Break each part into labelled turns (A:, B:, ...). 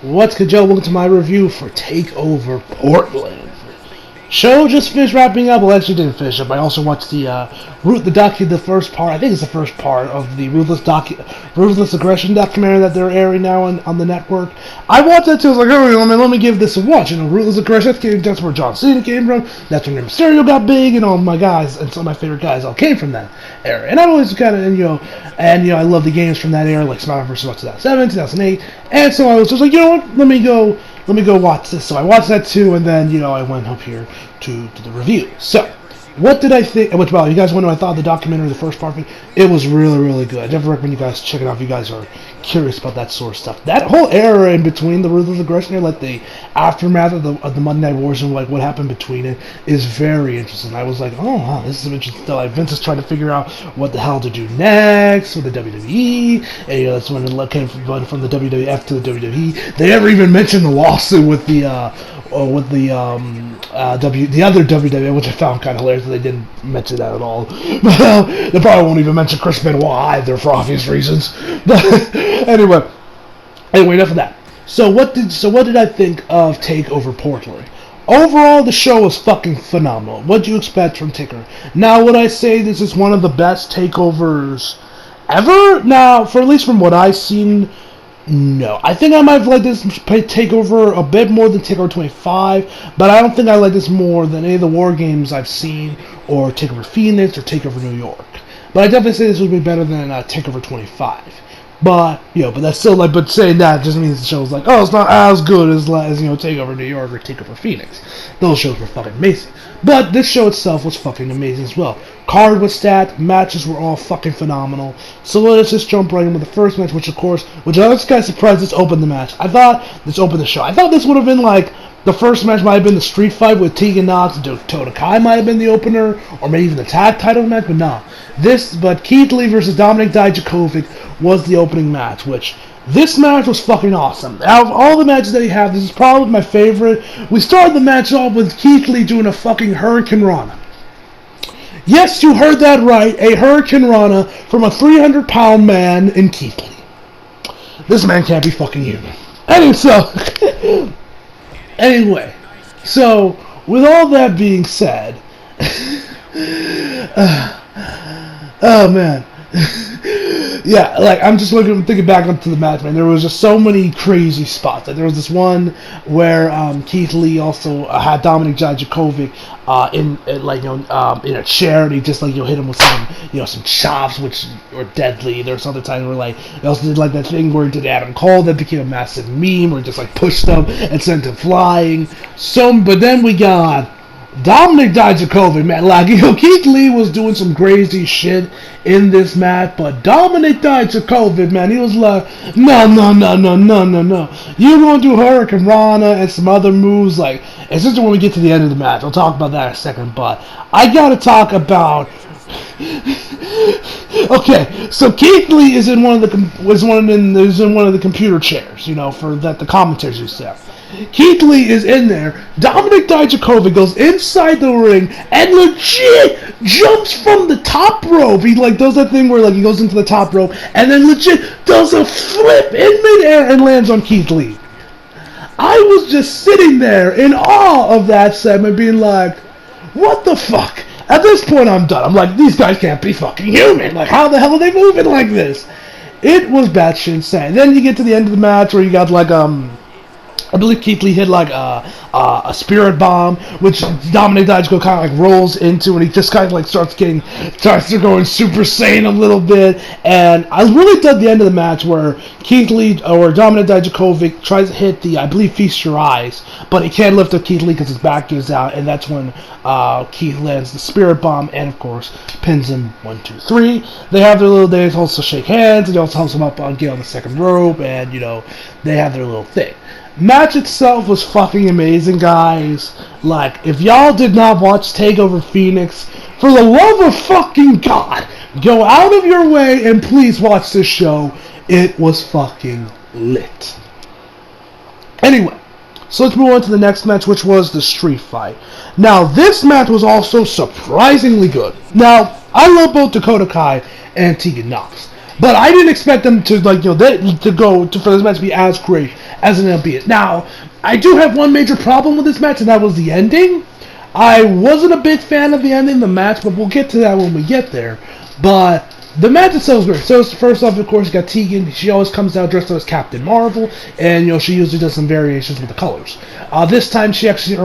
A: What's good, Joe? Welcome to my review for Takeover Portland. Show just finished wrapping up. Well, actually didn't finish up. I also watched the the first part. I think it's the first part of the Ruthless Aggression documentary that they're airing now on the network. I watched that too. I was like, oh, let me give this a watch. You know, Ruthless Aggression. That's where John Cena came from. That's when Mysterio got big, and all my guys and some of my favorite guys all came from that era. And I've always kind of I love the games from that era, like SmackDown vs. 2007, 2008, and so I was just like, you know what, let me go watch this. So I watched that too, and then, I went up here to the review. So, what did I think? Which, well, you guys wonder what I thought of the documentary, the first part of it. It was really, really good. I definitely recommend you guys check it out if you guys are curious about that sort of stuff. That whole era in between the Ruthless Aggression era, like the aftermath of the Monday Night Wars and like what happened between it, is very interesting. I was like, oh wow, this is interesting. Like Vince is trying to figure out what the hell to do next with the WWE, and that's when it came from the WWF to the WWE. They never even mentioned the lawsuit with the other WWE, which I found kind of hilarious that they didn't mention that at all. They probably won't even mention Chris Benoit either for obvious reasons. But anyway, enough of that. So what did I think of Takeover Portland? Overall, the show was fucking phenomenal. What do you expect from Taker? Now, would I say this is one of the best takeovers ever? Now, for at least from what I've seen, no. I think I might have liked this Takeover a bit more than Takeover 25, but I don't think I like this more than any of the War Games I've seen, or Takeover Phoenix, or Takeover New York. But I definitely say this would be better than Takeover 25. But that's still but saying that just means the show's like, oh, it's not as good as Takeover New York or Takeover Phoenix. Those shows were fucking amazing. But this show itself was fucking amazing as well. Card was stacked, matches were all fucking phenomenal. So let's just jump right into the first match, which I was kind of surprised this opened the match. I thought this opened the show. I thought this would have been like, the first match might have been the street fight with Tegan Knox and Dakota Kai might have been the opener, or maybe even the tag title match, but no. But Keith Lee versus Dominik Dijakovic was the opening match, which this match was fucking awesome. Out of all the matches that he had, this is probably my favorite. We started the match off with Keith Lee doing a fucking Hurricane Rana. Yes, you heard that right, a Hurricane Rana from a 300-pound man in Keith Lee. This man can't be fucking human. Anyway, so with all that being said, oh man. Yeah, like I'm just thinking back onto the match, man. There was just so many crazy spots. Like there was this one where Keith Lee also had Dominik Dijakovic in a chair, and he just hit him with some chops, which were deadly. There's other times where he also did that thing where he did Adam Cole that became a massive meme, where he just pushed him and sent him flying. But then we got Dominik Dijakovic, man, Keith Lee was doing some crazy shit in this match, but Dominik Dijakovic, man, he was like, no, you're gonna do Hurricane Rana and some other moves, it's just when we get to the end of the match. I'll talk about that in a second, but I gotta talk about. Okay, so Keith Lee is in one of the computer chairs, for that the commentators used to have. Keith Lee is in there. Dominik Dijakovic goes inside the ring and legit jumps from the top rope. He does that thing where he goes into the top rope and then legit does a flip in midair and lands on Keith Lee. I was just sitting there in awe of that segment, being like, what the fuck? At this point, I'm done. I'm like, these guys can't be fucking human. How the hell are they moving like this? It was batshit insane. Then you get to the end of the match where you got I believe Keith Lee hit a spirit bomb, which Dominik Dijakovic kind of rolls into, and he just kind of starts to going Super Saiyan a little bit. And I really dug the end of the match where Keith Lee or Dominik Dijakovic tries to hit the, I believe, Feast Your Eyes, but he can't lift up Keith Lee because his back gives out, and that's when Keith lands the spirit bomb and of course pins him 1, 2, 3. They also shake hands, and he also helps him up get on the second rope, and they have their little thing. Match itself was fucking amazing, guys. If y'all did not watch Takeover Phoenix, for the love of fucking God, go out of your way and please watch this show. It was fucking lit. Anyway, so let's move on to the next match, which was the street fight. Now, this match was also surprisingly good. Now, I love both Dakota Kai and Tegan Knox. But I didn't expect them to for this match to be as great as it ended up. Now, I do have one major problem with this match, and that was the ending. I wasn't a big fan of the ending of the match, but we'll get to that when we get there. But the match itself is great. So first off, of course, you got Tegan. She always comes out dressed up as Captain Marvel, and she usually does some variations with the colors. This time, she actually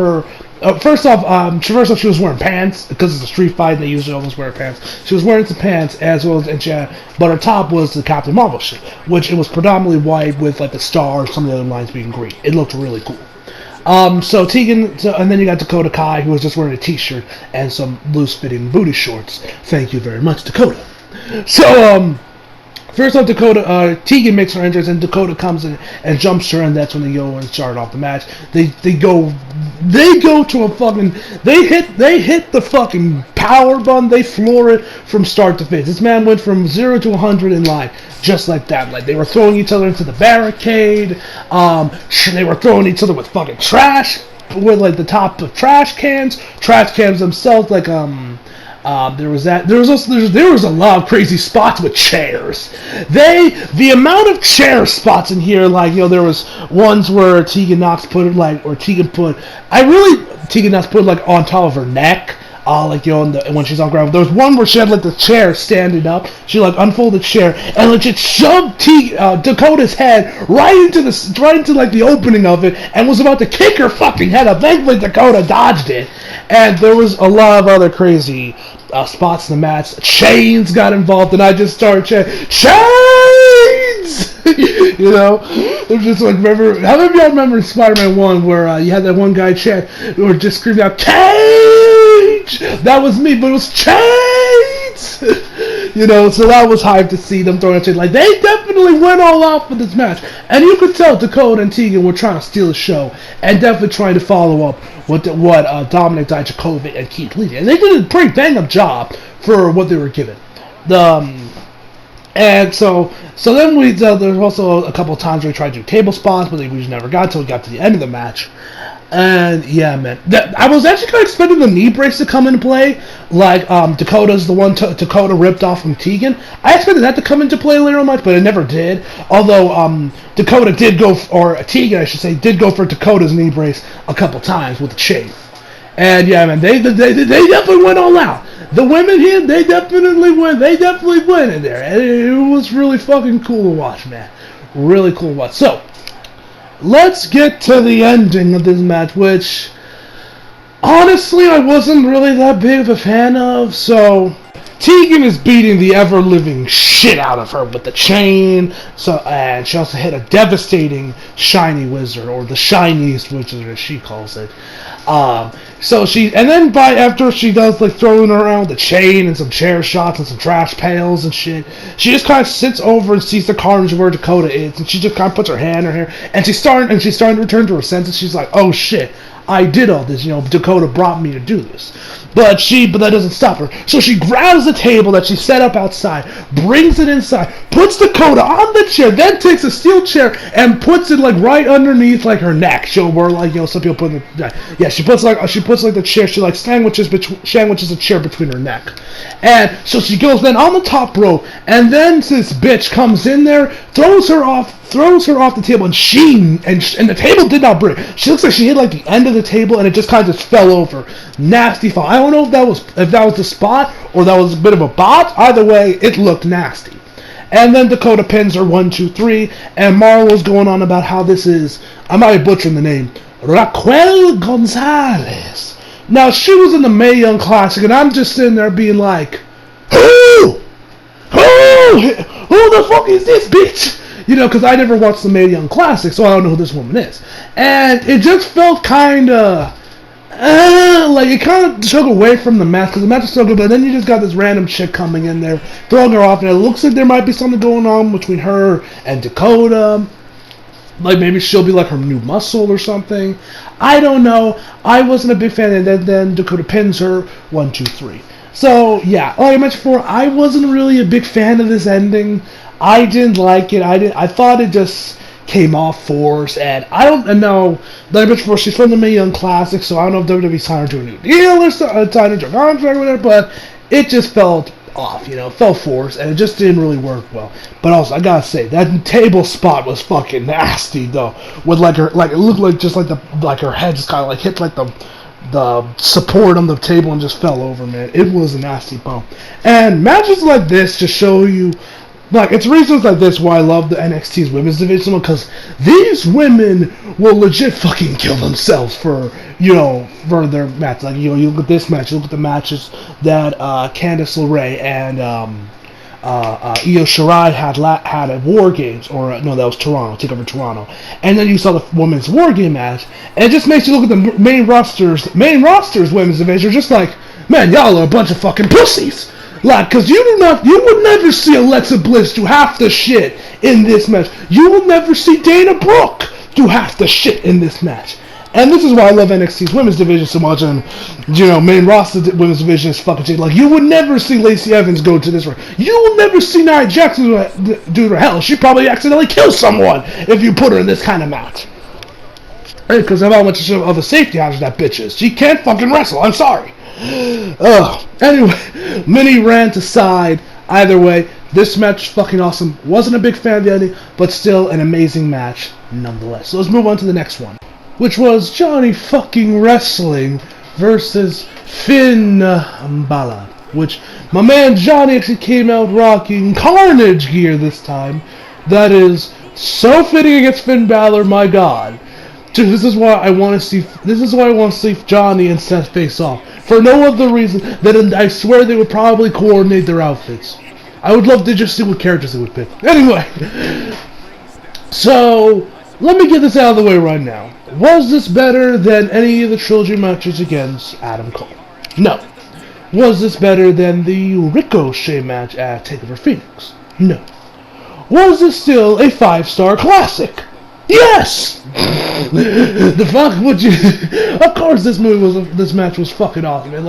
A: first off, she was wearing pants because it's a street fight. They usually always wear pants. She was wearing some pants as well but her top was the Captain Marvel shit, which it was predominantly white with like the star, some of the other lines being green. It looked really cool. So Tegan, and then you got Dakota Kai, who was just wearing a t-shirt and some loose-fitting booty shorts. Thank you very much, Dakota. So, first off, Tegan makes her entrance, and Dakota comes in and jumps her, and that's when they go and start off the match. They go to a fucking, they hit the fucking power button, they floor it from start to finish. This man went from 0 to 100 in line, just like that. Like, they were throwing each other into the barricade, they were throwing each other with fucking trash, with like the top of trash cans themselves, like, there was a lot of crazy spots with chairs. The amount of chair spots in here, like, there was ones where Tegan Knox put it Tegan Knox put it like on top of her neck. When she's on ground. There was one where she had like the chair standing up. She like unfolded the chair and legit shoved Dakota's head right into like the opening of it and was about to kick her fucking head up. Thankfully Dakota dodged it. And there was a lot of other crazy spots in the match. Chains got involved, and I just started chanting, Chains! It was just like, remember, how many of y'all remember in Spider-Man 1 where you had that one guy chant, or just screaming out, Cage! That was me, but it was Chains! So that was hype to see them throwing a chain. Like, they definitely went all out for this match. And you could tell Dakota and Tegan were trying to steal the show, and definitely trying to follow up what Dominic Dijakovic and Keith Lee did. And they did a pretty bang-up job for what they were given. And so then there's also a couple of times where we tried to do table spots, but we just never got until we got to the end of the match. And yeah, man, I was actually kind of expecting the knee brace to come into play, like Dakota's the one Dakota ripped off from Tegan. I expected that to come into play later on much, but it never did. Although Dakota did go, or Tegan, I should say, did go for Dakota's knee brace a couple times with the chain. And yeah, man, they definitely went all out. The women here, they definitely went in there. And it was really fucking cool to watch, man. Really cool to watch. So, let's get to the ending of this match, which, honestly, I wasn't really that big of a fan of. So, Tegan is beating the ever-living shit out of her with the chain. And she also hit a devastating shiny wizard, or the shiniest wizard as she calls it. After she does like throwing her around with the chain and some chair shots and some trash pails and shit, she just kind of sits over and sees the carnage where Dakota is, and she just kind of puts her hand in her hair, and she's starting to return to her senses. She's like, oh shit, I did all this, Dakota brought me to do this. But that doesn't stop her. So she grabs the table that she set up outside, brings it inside, puts Dakota on the chair, then takes a steel chair and puts it like right underneath like her neck. Some people put she puts the chair, she like sandwiches a chair between her neck. And so she goes then on the top rope, and then this bitch comes in there, throws her off the table, and the table did not break. She looks like she hit like the end of the table, and it just kind of just fell over. Nasty fall. I don't know if that was the spot or that was a bit of a bot. Either way, it looked nasty. And then Dakota pins her 1, 2, 3, and Marlo's going on about how this is, I might be butchering the name, Raquel Gonzalez. Now, she was in the Mae Young Classic, and I'm just sitting there being like, who the fuck is this bitch? Because I never watched the Mae Young Classic, so I don't know who this woman is. And it just felt kind of, like it kind of took away from the match, because the match was so good, but then you just got this random chick coming in there, throwing her off, and it looks like there might be something going on between her and Dakota. Like, maybe she'll be like her new muscle or something. I don't know. I wasn't a big fan, and then Dakota pins her 1, 2, 3. So, yeah, like I mentioned before, I wasn't really a big fan of this ending. I didn't like it. I thought it just came off forced, and I don't know. Like I mentioned before, she's from the Mae Young Classic, so I don't know if WWE signed her to a new deal or signed her to a contract or whatever, but it just felt off, fell forced, and it just didn't really work well. But also, I gotta say, that table spot was fucking nasty, though. With it looked like just like her head just kind of like hit like the support on the table and just fell over, man. It was a nasty bump. And matches like this just show you, it's reasons like this why I love the NXT's women's division, because these women will legit fucking kill themselves for their match. You look at this match, you look at the matches that Candice LeRae and Io Shirai had at War Games, or no, that was Toronto, Takeover Toronto, and then you saw the women's War Game match, and it just makes you look at the main roster's women's division, just like, man, y'all are a bunch of fucking pussies. Because you would never see Alexa Bliss do half the shit in this match. You will never see Dana Brooke do half the shit in this match. And this is why I love NXT's women's division so much, and, main roster women's division is fucking shit. You would never see Lacey Evans go to this ring. You will never see Nia Jackson do her hell. She probably accidentally kills someone if you put her in this kind of match. Because of how much of a safety hazard that bitch is. She can't fucking wrestle, I'm sorry. Anyway, mini rant aside, either way, this match was fucking awesome. Wasn't a big fan of the ending, but still an amazing match nonetheless. So let's move on to the next one, which was Johnny fucking Wrestling versus Finn Balor, which my man Johnny actually came out rocking Carnage gear this time. That is so fitting against Finn Balor, my god. This is why I want to see Johnny and Seth face off. For no other reason than I swear they would probably coordinate their outfits. I would love to just see what characters they would pick. Anyway, so let me get this out of the way right now. Was this better than any of the trilogy matches against Adam Cole? No. Was this better than the Ricochet match at Takeover Phoenix? No. Was this still a 5-star classic? Yes! The fuck would you? Of course, this match was fucking awesome, man.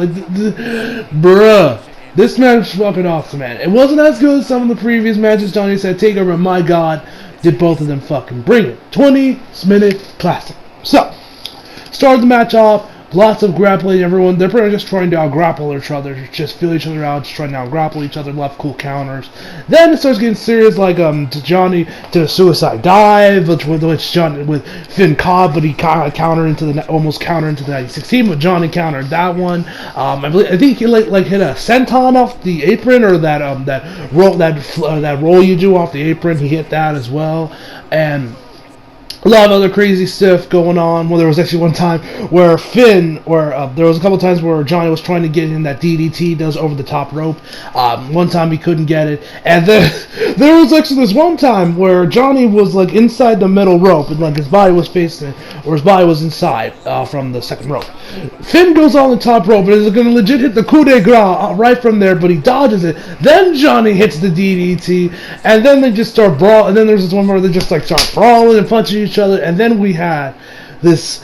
A: Bruh, this match was fucking awesome, man. It wasn't as good as some of the previous matches Johnny said Takeover, but my god, did both of them fucking bring it. 20-minute classic. So, started the match off. Lots of grappling, everyone. They're pretty much just trying to out-grapple each other, just feel each other out, just trying to out-grapple each other, left cool counters. Then it starts getting serious, Johnny to a suicide dive, which Johnny with Finn caught, but he almost countered into the 1916, but Johnny countered that one. I think he hit a senton off the apron, or that roll you do off the apron. He hit that as well, and a lot of other crazy stuff going on. Well, there was actually one time where there was a couple times where Johnny was trying to get in that DDT he does over the top rope. One time he couldn't get it, and then there was actually this one time where Johnny was inside the middle rope, and his body was facing, or his body was inside from the second rope. Finn goes on the top rope and is going to legit hit the coup de grace right from there, but he dodges it. Then Johnny hits the DDT, and then they just start brawling. And then there's this one where they just start brawling and punching each other, and then we had this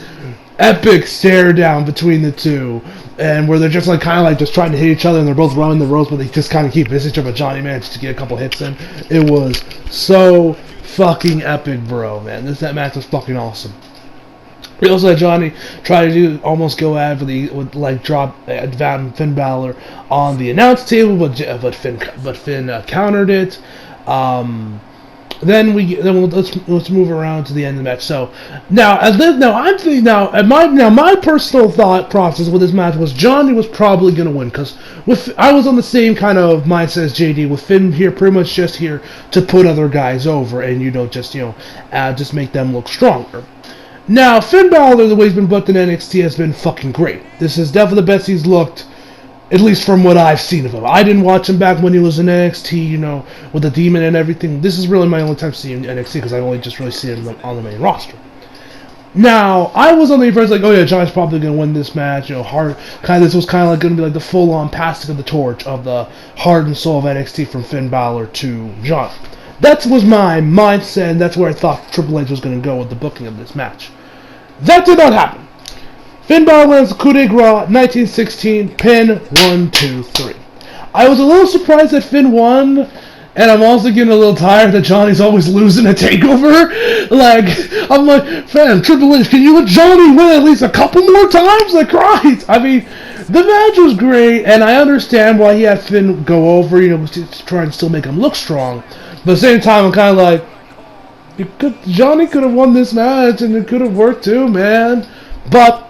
A: epic stare down between the two, and where they're just just trying to hit each other, and they're both running the ropes, but they just kind of keep missing each other. But Johnny managed to get a couple hits in. It was so fucking epic, bro, man. That match was fucking awesome. We also had Johnny try to almost go at drop Finn Balor on the announce table, but Finn countered it. Let's move around to the end of the match. So my personal thought process with this match was Johnny was probably gonna win, because I was on the same kind of mindset as JD, with Finn here pretty much just here to put other guys over and just make them look stronger. Now, Finn Balor, the way he's been booked in NXT, has been fucking great. This is definitely the best he's looked, at least from what I've seen of him. I didn't watch him back when he was in NXT, with the Demon and everything. This is really my only time seeing NXT, because I only just really see him on the main roster. Now, I was on the impression, oh yeah, Johnny's probably going to win this match, this was kind of going to be the full-on passing of the torch of the heart and soul of NXT from Finn Balor to Johnny. That was my mindset, and that's where I thought Triple H was going to go with the booking of this match. That did not happen. Finn Balor wins the coup de grace, 1916, pin, 1, 2, 3. I was a little surprised that Finn won, and I'm also getting a little tired that Johnny's always losing a takeover. I'm like, fam, Triple H, can you let Johnny win at least a couple more times? Christ! I mean, The match was great, and I understand why he had Finn go over, to try and still make him look strong. But at the same time, I'm kind of like, Johnny could have won this match, and it could have worked too, man. But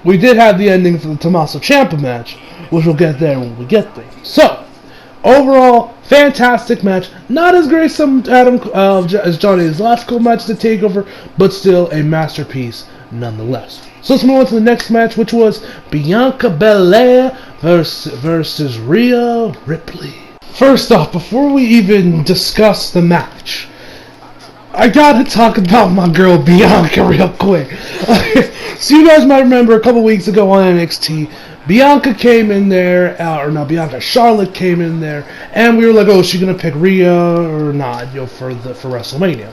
A: we did have the ending for the Tommaso Ciampa match, which we'll get there when we get there. So, overall, fantastic match. Not as great as Johnny's last couple matches at Takeover, but still a masterpiece nonetheless. So let's move on to the next match, which was Bianca Belair versus Rhea Ripley. First off, before we even discuss the match, I gotta talk about my girl Bianca real quick. So you guys might remember a couple weeks ago on NXT, Bianca came in there, Charlotte came in there, and we were like, oh, is she gonna pick Rhea or not, for WrestleMania?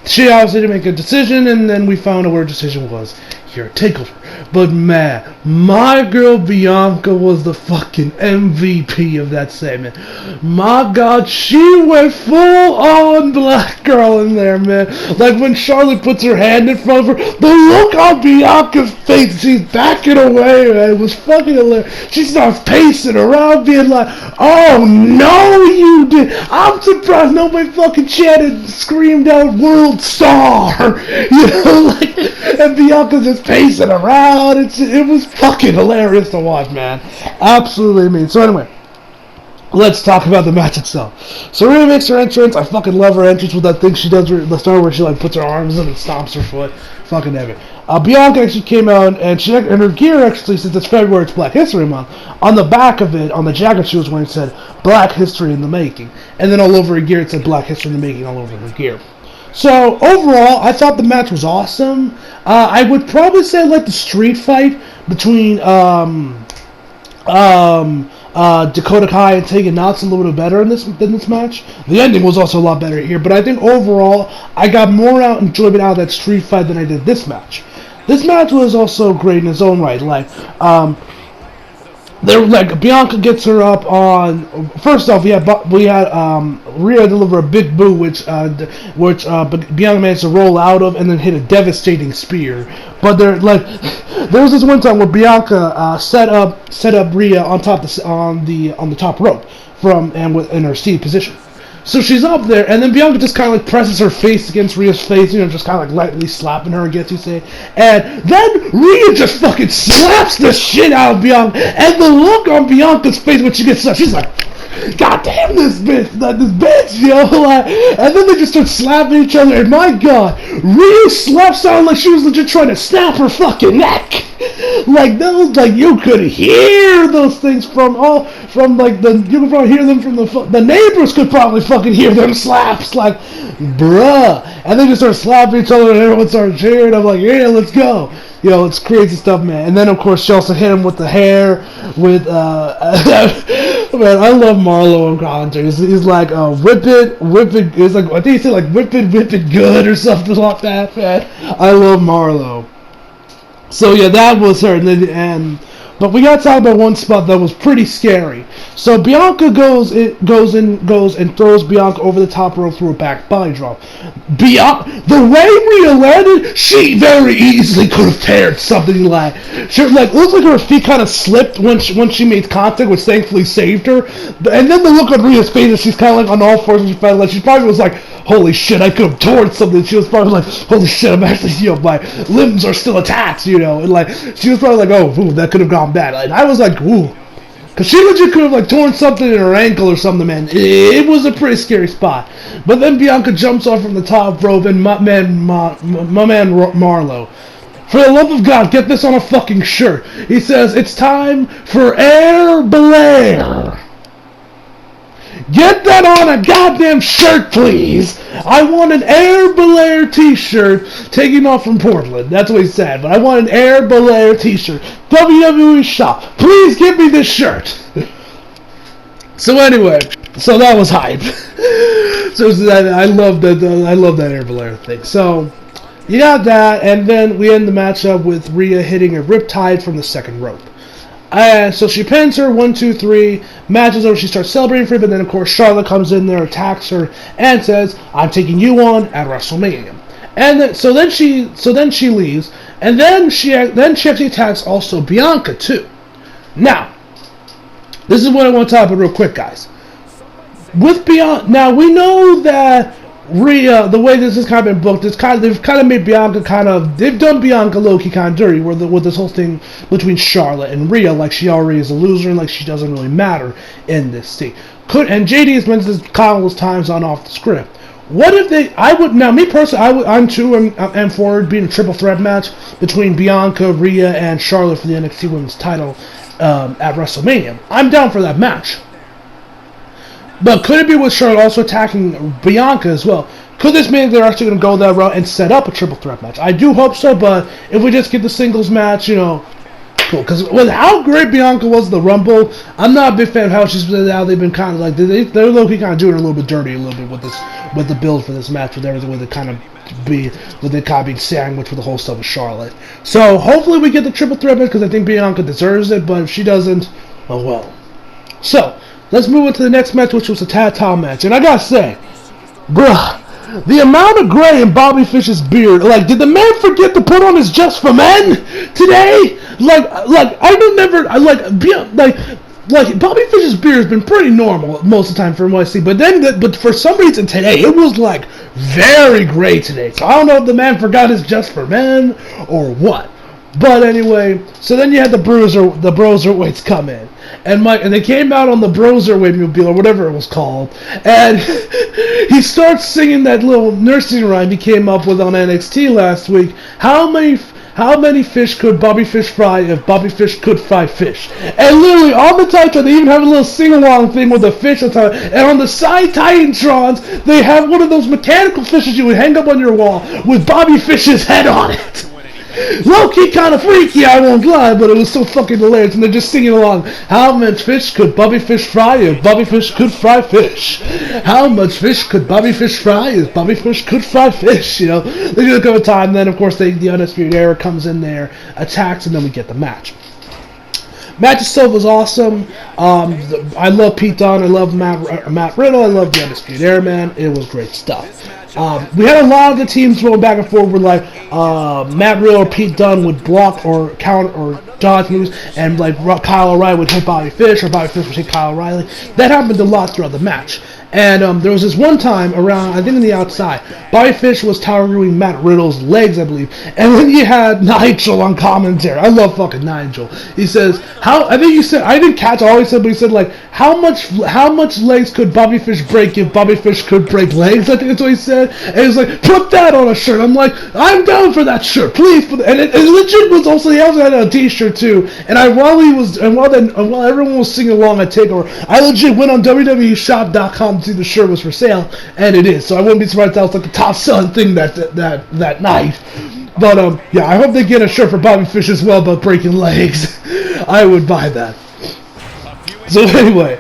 A: She obviously didn't make a decision, and then we found out where her decision was here at Takeover. But man, my girl Bianca was the fucking MVP of that segment. My God, she went full on black girl in there, man. Like when Charlotte puts her hand in front of her, the look on Bianca's face, she's backing away, man. It was fucking hilarious. She starts pacing around, being like, "Oh no, you did!" I'm surprised nobody fucking chanted and screamed out "World Star," like, and Bianca's just pacing around. It was fucking hilarious to watch, man. Absolutely amazing. So anyway, let's talk about the match itself. So Rhea makes her entrance. I fucking love her entrance with that thing she does at the start where she puts her arms in and stomps her foot. Fucking heavy. Bianca actually came out and her gear actually, since it's February, it's Black History Month. On the back of it, on the jacket she was wearing, it said Black History in the Making, and then all over her gear it said Black History in the Making all over her gear. So overall, I thought the match was awesome. I would probably say the street fight between Dakota Kai and Tegan Knox a little bit better than this match. The ending was also a lot better here, but I think overall I got more enjoyment out of that street fight than I did this match. This match was also great in its own right. Bianca gets her up on. First off, we had Rhea deliver a big boot, which Bianca managed to roll out of and then hit a devastating spear. But there was this one time where Bianca set up Rhea on the top rope in her seated position. So she's up there, and then Bianca just kind of presses her face against Rhea's face, just kind of lightly slapping her, I guess you say. And then Rhea just fucking slaps the shit out of Bianca, and the look on Bianca's face when she gets slapped, she's like, "God damn this bitch, and then they just start slapping each other, and my God, Rhea slaps out like she was legit trying to snap her fucking neck. You could hear those things you could probably hear them from the neighbors could probably fucking hear them slaps, bruh. And they just start slapping each other, and everyone started cheering. I'm like, yeah, let's go. It's crazy stuff, man. And then, of course, she also hit him with the hair, man, I love Marlo on commentary. He's like, whip it, it's like, I think he said, whip it good, or something like that, man. I love Marlo. So, yeah, that was her, but we gotta talk about one spot that was pretty scary. So Bianca goes and throws Bianca over the top rope through a back body drop. The way Rhea landed, she very easily could have teared something it looks like her feet kind of slipped when she made contact, which thankfully saved her. And then the look on Rhea's face is she's kind of on all fours, and she probably was like, holy shit, I could have torn something. She was probably like, holy shit, I'm actually, my limbs are still attached, and she was probably like, oh, ooh, that could have gone bad. And I was like, ooh, because she legit could have torn something in her ankle or something, man. It was a pretty scary spot. But then Bianca jumps off from the top rope, and my man Marlo, for the love of God, get this on a fucking shirt. He says, it's time for Air Belair. Get that on a goddamn shirt, please. I want an Air Belair t-shirt taking off from Portland. That's what he said. But I want an Air Belair t-shirt. WWE shop. Please give me this shirt. So anyway, so that was hype. I love that Air Belair thing. So you got that, and then we end the matchup with Rhea hitting a riptide from the second rope. So she pins her, 1, 2, 3, matches over, she starts celebrating for it, but then of course Charlotte comes in there, attacks her, and says, I'm taking you on at WrestleMania. And then, so then she leaves, and then she actually attacks also Bianca too. Now, this is what I want to talk about real quick, guys. With Bianca, now we know that Rhea, the way this has kind of been booked, they've kind of made Bianca they've done Bianca low-key kind of dirty with this whole thing between Charlotte and Rhea, like she already is a loser and like she doesn't really matter in this scene. And JD has mentioned this countless times on off the script. What if me personally, I'm for it being a triple threat match between Bianca, Rhea, and Charlotte for the NXT Women's title at WrestleMania. I'm down for that match. But could it be with Charlotte also attacking Bianca as well? Could this mean they're actually going to go that route and set up a triple threat match? I do hope so, but if we just get the singles match, cool. Because with how great Bianca was in the Rumble, I'm not a big fan of how she's been now. They've been kind of like, they're low-key kind of doing it a little bit dirty a little bit with the build for this match, with everything, with it kind of being sandwiched with the whole stuff with Charlotte. So hopefully we get the triple threat match because I think Bianca deserves it, but if she doesn't, oh well. So, let's move on to the next match, which was a tag title match. And I gotta say, bruh, the amount of gray in Bobby Fish's beard, like, did the man forget to put on his Just for Men today? Like Bobby Fish's beard has been pretty normal most of the time from what I see, but for some reason today, it was like very gray today. So I don't know if the man forgot his Just for Men or what. But anyway, so then you had the Broserweights come in. And they came out on the Broserweight mobile, or whatever it was called. And he starts singing that little nursing rhyme he came up with on NXT last week. How many fish could Bobby Fish fry if Bobby Fish could fry fish? And literally on the Titan, they even have a little sing-along thing with the fish on top. And on the side Titantrons, they have one of those mechanical fishes you would hang up on your wall with Bobby Fish's head on it. Low-key kind of freaky, I won't lie, but it was so fucking hilarious, and they're just singing along. How much fish could Bobby Fish fry if Bobby Fish could fry fish? How much fish could Bobby Fish fry if Bobby Fish could fry fish? They do a couple of times, and then of course the Undisputed Era comes in there, attacks, and then we get the match. Match itself was awesome. I love Pete Dunne. I love Matt Riddle. I love the Undisputed Era, man. It was great stuff. We had a lot of the teams going back and forth where like Matt Riddle or Pete Dunne would block or count or dodge moves, and like Kyle O'Reilly would hit Bobby Fish, or Bobby Fish would hit Kyle O'Reilly. That happened a lot throughout the match. And there was this one time around, I think in the outside, Bobby Fish was towering Matt Riddle's legs, I believe. And then you had Nigel on commentary. I love fucking Nigel. He says, I didn't catch all he said, but he said like, how much legs could Bobby Fish break if Bobby Fish could break legs? I think that's what he said. And he was like, put that on a shirt. I'm like, I'm down for that shirt, please. And it legit was also, he also had a t-shirt too. And while everyone was singing along at TakeOver, I legit went on WWEshop.com to see the shirt was for sale, and it is. So I wouldn't be surprised if that was like the top selling thing that night. But yeah, I hope they get a shirt for Bobby Fish as well about breaking legs. I would buy that. So anyway,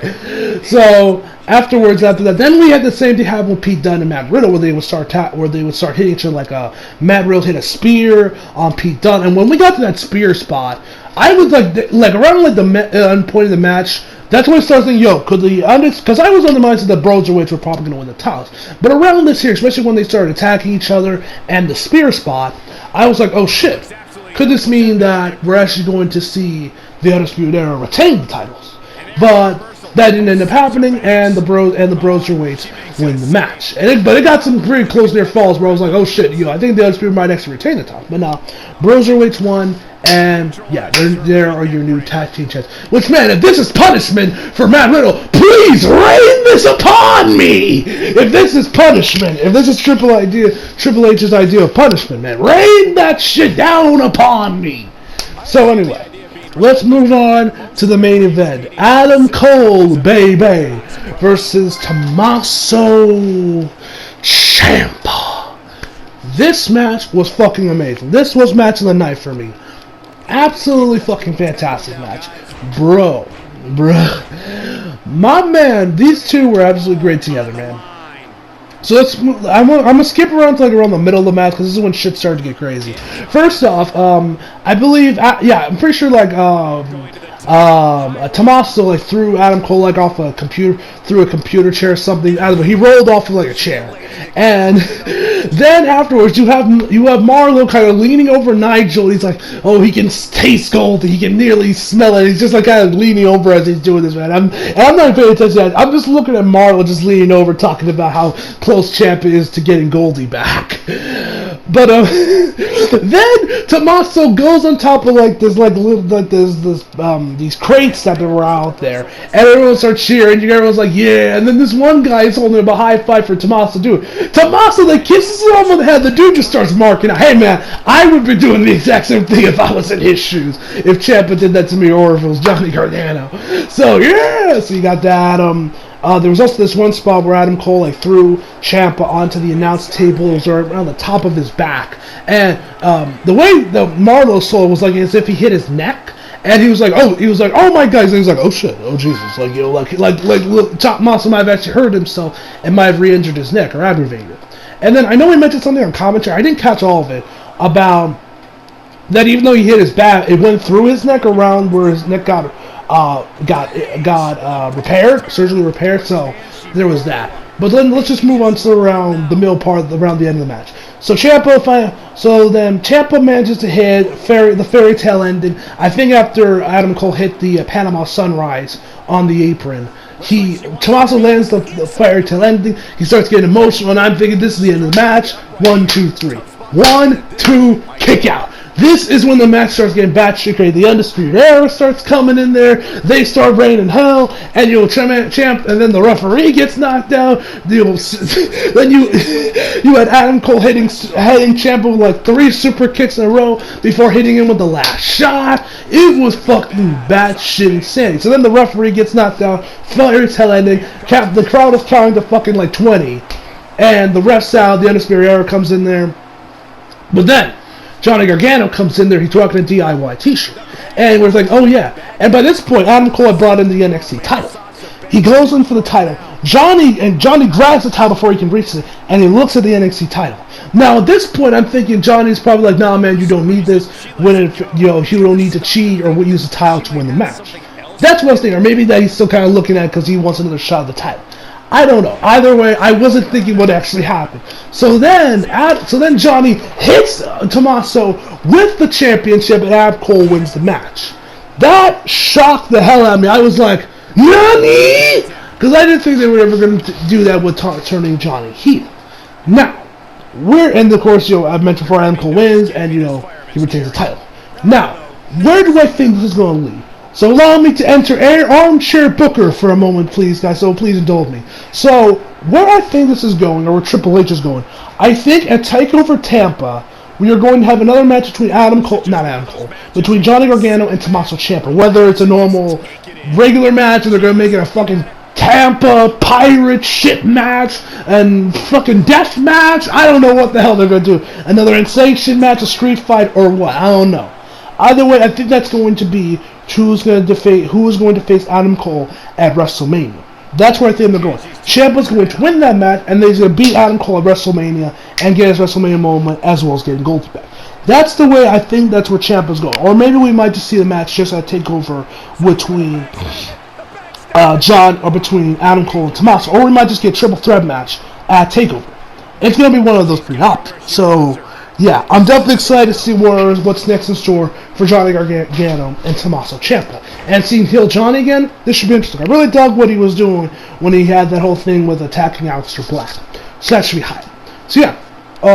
A: after that, then we had the same thing happen with Pete Dunne and Matt Riddle, where they would start hitting each other, like Matt Riddle hit a spear on Pete Dunne, and when we got to that spear spot, I was like around like the point of the match. That's when I started thinking, because I was on the mindset that Broserweights were probably going to win the titles. But around this here, especially when they started attacking each other and the spear spot, I was like, oh shit, could this mean that we're actually going to see the Undisputed Era retain the titles? But that didn't end up happening, and the Broserweights win the match. But it got some pretty close near falls where I was like, oh shit, I think the Undisputed might actually retain the title. But no, Broserweights won. And yeah, there are your new tag team champs. Which, man, if this is punishment for Matt Riddle, please rain this upon me. If this is punishment, if this is Triple H's idea of punishment, man, rain that shit down upon me. So anyway, let's move on to the main event. Adam Cole, baby, versus Tommaso Ciampa. This match was fucking amazing. This was match of the night for me. Absolutely fucking fantastic match. Bro. My man, these two were absolutely great together, man. So I'm gonna skip around to around the middle of the match, because this is when shit started to get crazy. First off, I believe, I'm pretty sure Tommaso threw Adam Cole off a computer chair or something. He rolled off of a chair, and Then afterwards, you have Marlo kind of leaning over Nigel. He's like, oh, he can taste gold. He can nearly smell it. He's just like kind of leaning over as he's doing this, man. I'm not paying attention to that. I'm just looking at Marlo just leaning over, talking about how close Ciampa is to getting Goldie back. But then Tommaso goes on top of these crates that were out there, and everyone starts cheering. And everyone's like, yeah. And then this one guy is holding up a high five for Tommaso to do it. Tommaso then kisses him on the head. The dude just starts marking out, hey man, I would be doing the exact same thing if I was in his shoes. If Ciampa did that to me, or if it was Johnny Gargano. So yeah, so you got that. There was also this one spot where Adam Cole threw Ciampa onto the announce tables or around the top of his back, and the way the Marlo saw it was like as if he hit his neck, and he was like, oh my God, and he was like, oh shit, oh Jesus, like Tommaso might have actually hurt himself and might have re-injured his neck or aggravated it. And then I know he mentioned something on commentary, I didn't catch all of it, about that even though he hit his back, it went through his neck around where his neck got repaired, surgically repaired, so there was that. But then let's just move on to around the middle part, around the end of the match. So Ciampa manages to hit the fairy tale ending. I think after Adam Cole hit the Panama Sunrise on the apron, Tommaso lands the fairy tale ending. He starts getting emotional, and I'm thinking this is the end of the match. 1, 2, 3. 1, 2, kick out. This is when the match starts getting batshit crazy. The Undisputed Era starts coming in there. They start raining hell, and Champ, and then the referee gets knocked out. Then you had Adam Cole hitting Ciampa with like 3 super kicks in a row before hitting him with the last shot. It was fucking batshit insane. So then the referee gets knocked out. Fairy tale ending. The crowd is counting to fucking like 20, and the ref's out. The Undisputed Era comes in there, but then Johnny Gargano comes in there, he's rocking a DIY t-shirt. And we're like, oh yeah. And by this point, Adam Cole had brought in the NXT title. He goes in for the title. Johnny grabs the title before he can reach it, and he looks at the NXT title. Now at this point, I'm thinking Johnny's probably like, nah man, you don't need this. You don't need to cheat or use the title to win the match. That's what I was thinking. Or maybe that he's still kind of looking at it because he wants another shot at the title. I don't know. Either way, I wasn't thinking what actually happened. So then Johnny hits Tommaso with the championship, and Adam Cole wins the match. That shocked the hell out of me. I was like, NANI? Because I didn't think they were ever going to do that with turning Johnny heel. Now, and of course, I've mentioned before, Adam Cole wins, and he retains the title. Now, where do I think this is going to lead? So allow me to enter Armchair Booker for a moment, please, guys. So please indulge me. So where I think this is going, or where Triple H is going, I think at Takeover Tampa, we are going to have another match between between Johnny Gargano and Tommaso Ciampa. Whether it's a normal, regular match, or they're going to make it a fucking Tampa pirate shit match and fucking death match. I don't know what the hell they're going to do. Another insane match, a street fight, or what? I don't know. Either way, I think that's going to be who is going to face Adam Cole at WrestleMania. That's where I think they're going. Ciampa's going to win that match, and then he's going to beat Adam Cole at WrestleMania and get his WrestleMania moment, as well as getting Goldie back. That's the way I think that's where Ciampa's going. Or maybe we might just see the match just at Takeover between between Adam Cole and Tommaso. Or we might just get a triple threat match at Takeover. It's going to be one of those 3 options. So yeah, I'm definitely excited to see what's next in store for Johnny Gargano and Tommaso Ciampa. And seeing heel Johnny again, this should be interesting. I really dug what he was doing when he had that whole thing with attacking Aleister Black. So that should be hype. So yeah,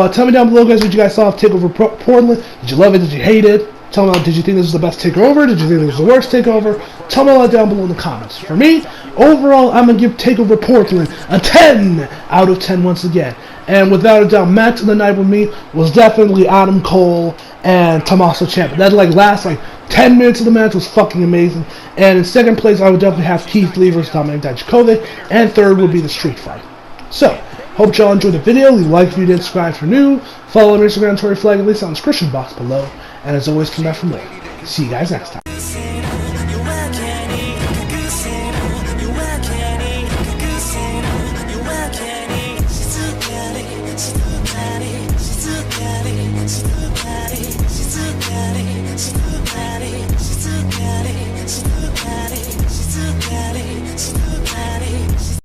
A: tell me down below, guys, what you guys saw of Takeover Portland. Did you love it? Did you hate it? Tell me, did you think this was the best takeover? Did you think this was the worst takeover? Tell me all that down below in the comments. For me, overall, I'm going to give Takeover Portland a 10 out of 10 once again. And without a doubt, match of the night with me was definitely Adam Cole and Tommaso Ciampa. That last 10 minutes of the match was fucking amazing. And in second place, I would definitely have Keith Lee versus Dominik Dijakovic. And third would be the street fight. So, hope y'all enjoyed the video. Leave a like if you did, subscribe for new. Follow on Instagram, Tory Flag, at least on the description box below. And as always, come back for more. See you guys next time.